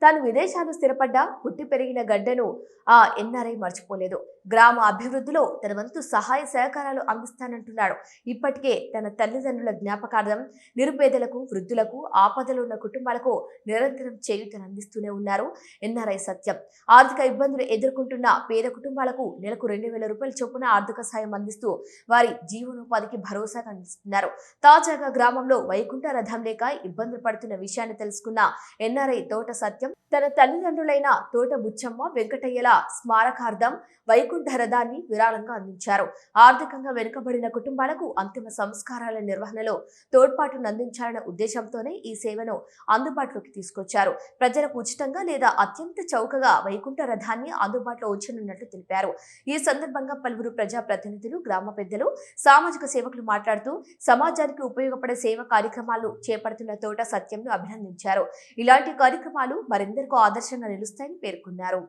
తాను విదేశాలు స్థిరపడ్డా పుట్టి పెరిగిన గడ్డను ఆ ఎన్ఆర్ఐ మర్చిపోలేదు. గ్రామ అభివృద్ధిలో తన వంతు సహాయ సహకారాలు అందిస్తానంటున్నాడు. ఇప్పటికే తన తల్లిదండ్రుల జ్ఞాపకార్థం నిరుపేదలకు, వృద్ధులకు, ఆపదలో ఉన్న కుటుంబాలకు నిరంతరం చేయూతను అందిస్తూనే ఉన్నారు ఎన్ఆర్ఐ సత్యం. ఆర్థిక ఇబ్బందులు ఎదుర్కొంటున్న పేద కుటుంబాలకు నెలకు 2,000 రూపాయల చొప్పున ఆర్థిక సాయం అందిస్తూ వారి జీవనోపాధికి భరోసా అందిస్తున్నారు. తాజాగా గ్రామంలో వైకుంఠ రథం లేక ఇబ్బందులు పడుతున్న విషయాన్ని తెలుసుకున్న ఎన్ఆర్ఐ తోట సత్యం తన తల్లిదండ్రులైన తోట బుచ్చమ్మ, వెంకటయ్యల స్మారకార్థం వైకుంఠ రథాన్ని విరాళంగా అందించారు. ఆర్థికంగా వెనుకబడిన కుటుంబాలకు అంతిమ సంస్కారాల నిర్వహణలో తోడ్పాటును అందించాలన్న ఉద్దేశంతోనే ఈ సేవను అందుబాటులోకి తీసుకొచ్చారు. ప్రజలకు ఉచితంగా లేదా అత్యంత చౌకగా వైకుంఠ రథాన్ని అందుబాటులో ఉంచనున్నట్లు తెలిపారు. ఈ సందర్భంగా పలువురు ప్రజాప్రతినిధులు, గ్రామ పెద్దలు, సామాజిక సేవకులు మాట్లాడుతూ సమాజానికి ఉపయోగపడే సేవా కార్యక్రమాలు చేపడుతున్న తోట సత్యంను అభినందించారు. ఇలాంటి కార్యక్రమాలు మరెందరికో ఆదర్శంగా నిలుస్తాయని పేర్కొన్నారు.